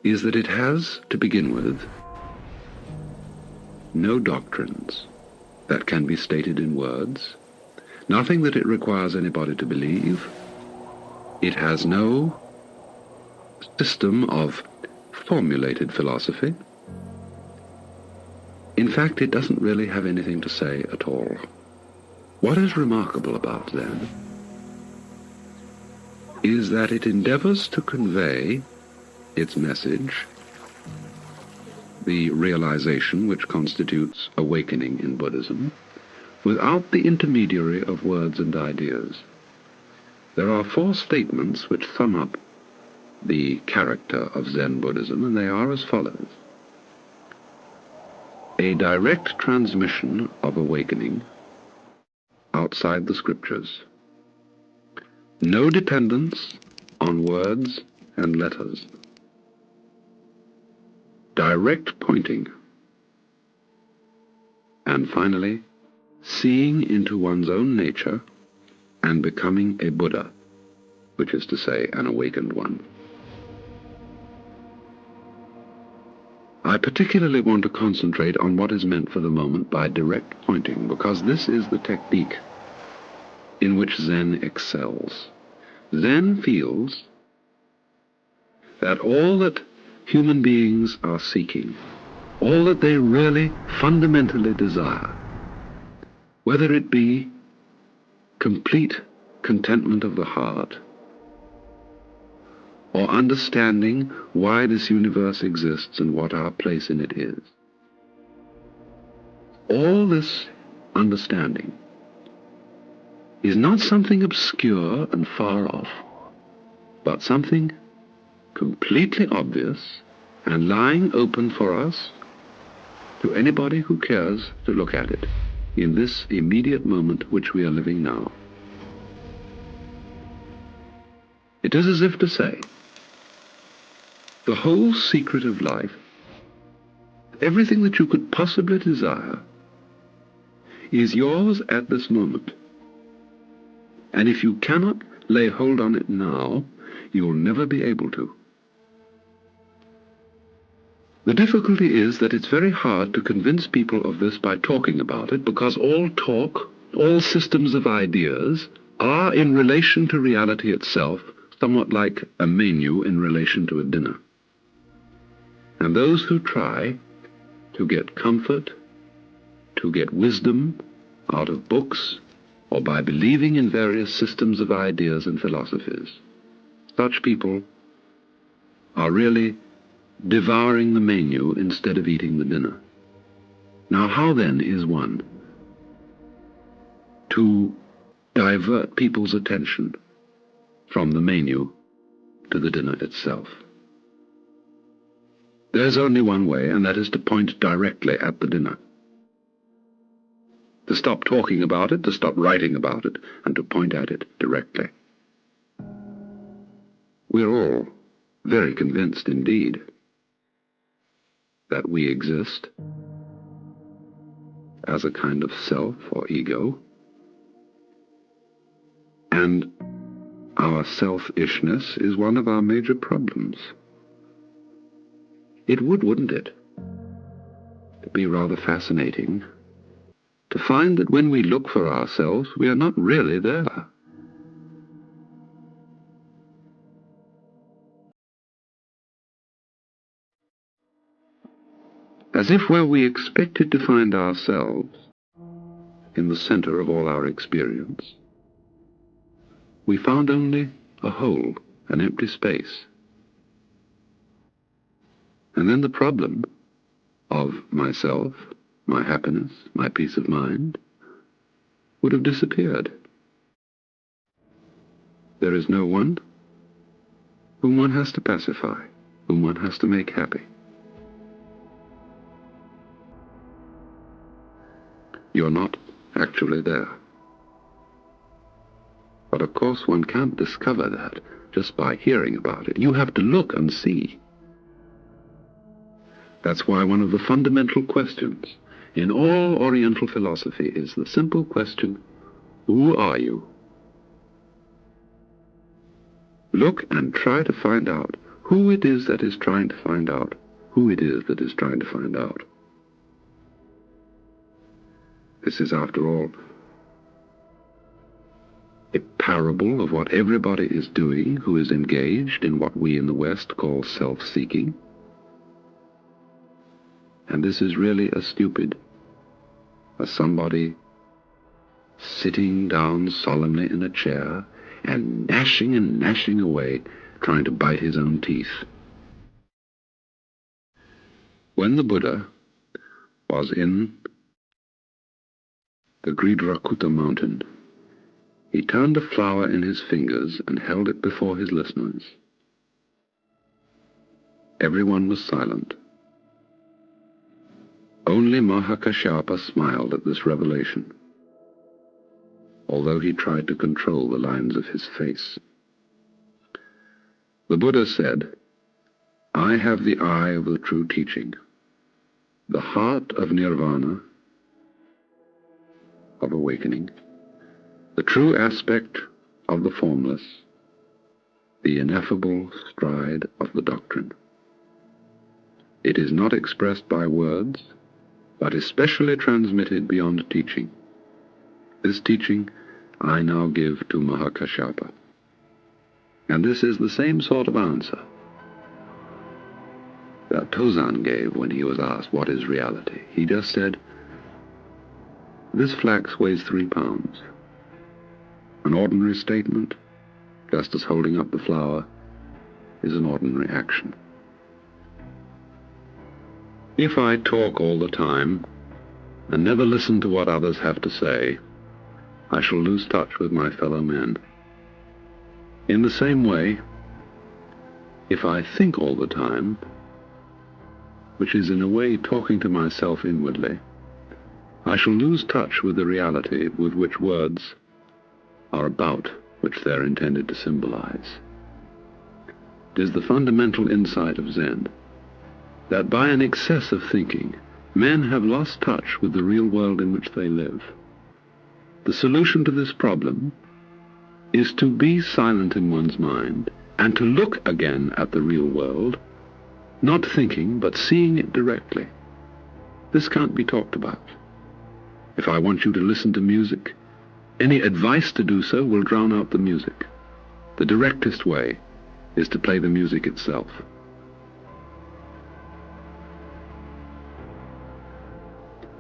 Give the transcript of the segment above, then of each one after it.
is that it has, to begin with, no doctrines that can be stated in words, nothing that it requires anybody to believe. It has no system of formulated philosophy. In fact, it doesn't really have anything to say at all. What is remarkable about Zen is that it endeavors to convey its message, the realization which constitutes awakening in Buddhism, without the intermediary of words and ideas. There are 4 statements which sum up the character of Zen Buddhism, and they are as follows. A direct transmission of awakening outside the scriptures. No dependence on words and letters. Direct pointing. And finally, seeing into one's own nature and becoming a Buddha, which is to say, an awakened one. I particularly want to concentrate on what is meant for the moment by direct pointing, because this is the technique in which Zen excels. Zen feels that all that human beings are seeking, all that they really fundamentally desire, whether it be complete contentment of the heart, or understanding why this universe exists and what our place in it is, all this understanding is not something obscure and far off, but something completely obvious and lying open for us, to anybody who cares to look at it, in this immediate moment which we are living now. It is as if to say, the whole secret of life, everything that you could possibly desire, is yours at this moment. And if you cannot lay hold on it now, you will never be able to. The difficulty is that it's very hard to convince people of this by talking about it, because all talk, all systems of ideas, are in relation to reality itself, somewhat like a menu in relation to a dinner. And those who try to get comfort, to get wisdom out of books, or by believing in various systems of ideas and philosophies, such people are really devouring the menu instead of eating the dinner. Now, how then is one to divert people's attention from the menu to the dinner itself? There's only one way, and that is to point directly at the dinner. To stop talking about it, to stop writing about it, and to point at it directly. We're all very convinced indeed that we exist as a kind of self or ego, and our selfishness is one of our major problems. It would, wouldn't it, be rather fascinating to find that when we look for ourselves, we are not really there. As if where we expected to find ourselves, in the center of all our experience, we found only a hole, an empty space. And then the problem of myself, my happiness, my peace of mind, would have disappeared. There is no one whom one has to pacify, whom one has to make happy. You're not actually there. But of course one can't discover that just by hearing about it. You have to look and see. That's why one of the fundamental questions in all Oriental philosophy is the simple question, who are you? Look and try to find out who it is that is trying to find out who it is that is trying to find out. This is, after all, a parable of what everybody is doing who is engaged in what we in the West call self-seeking. And this is really as stupid as somebody sitting down solemnly in a chair and gnashing away, trying to bite his own teeth. When the Buddha was in the Gridrakuta mountain, he turned a flower in his fingers and held it before his listeners. Everyone was silent. Only Mahakashyapa smiled at this revelation, although he tried to control the lines of his face. The Buddha said, "I have the eye of the true teaching, the heart of nirvana, of awakening, the true aspect of the formless, the ineffable stride of the doctrine. It is not expressed by words, but especially transmitted beyond teaching. This teaching I now give to Mahakashyapa." And this is the same sort of answer that Tozan gave when he was asked, "What is reality?" He just said, "This flax weighs 3 pounds. An ordinary statement, just as holding up the flower, is an ordinary action. If I talk all the time and never listen to what others have to say, I shall lose touch with my fellow men. In the same way, if I think all the time, which is in a way talking to myself inwardly, I shall lose touch with the reality with which words are about, which they're intended to symbolize." It is the fundamental insight of Zen that by an excess of thinking, men have lost touch with the real world in which they live. The solution to this problem is to be silent in one's mind and to look again at the real world, not thinking but seeing it directly. This can't be talked about. If I want you to listen to music, any advice to do so will drown out the music. The directest way is to play the music itself.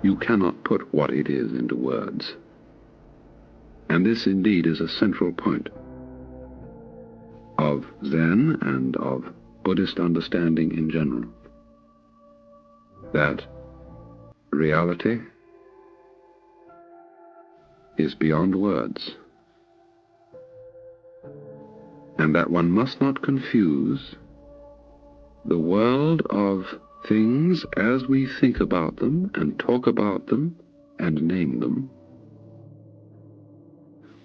You cannot put what it is into words. And this indeed is a central point of Zen and of Buddhist understanding in general, that reality is beyond words, and that one must not confuse the world of things as we think about them and talk about them and name them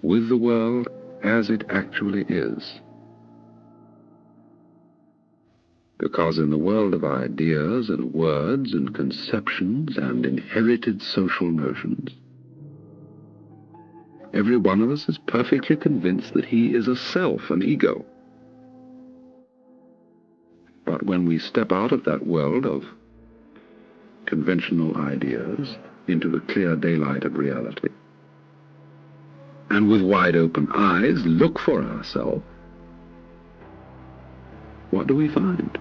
with the world as it actually is. Because in the world of ideas and words and conceptions and inherited social notions, every one of us is perfectly convinced that he is a self, an ego. But when we step out of that world of conventional ideas into the clear daylight of reality, and with wide open eyes look for ourselves, what do we find?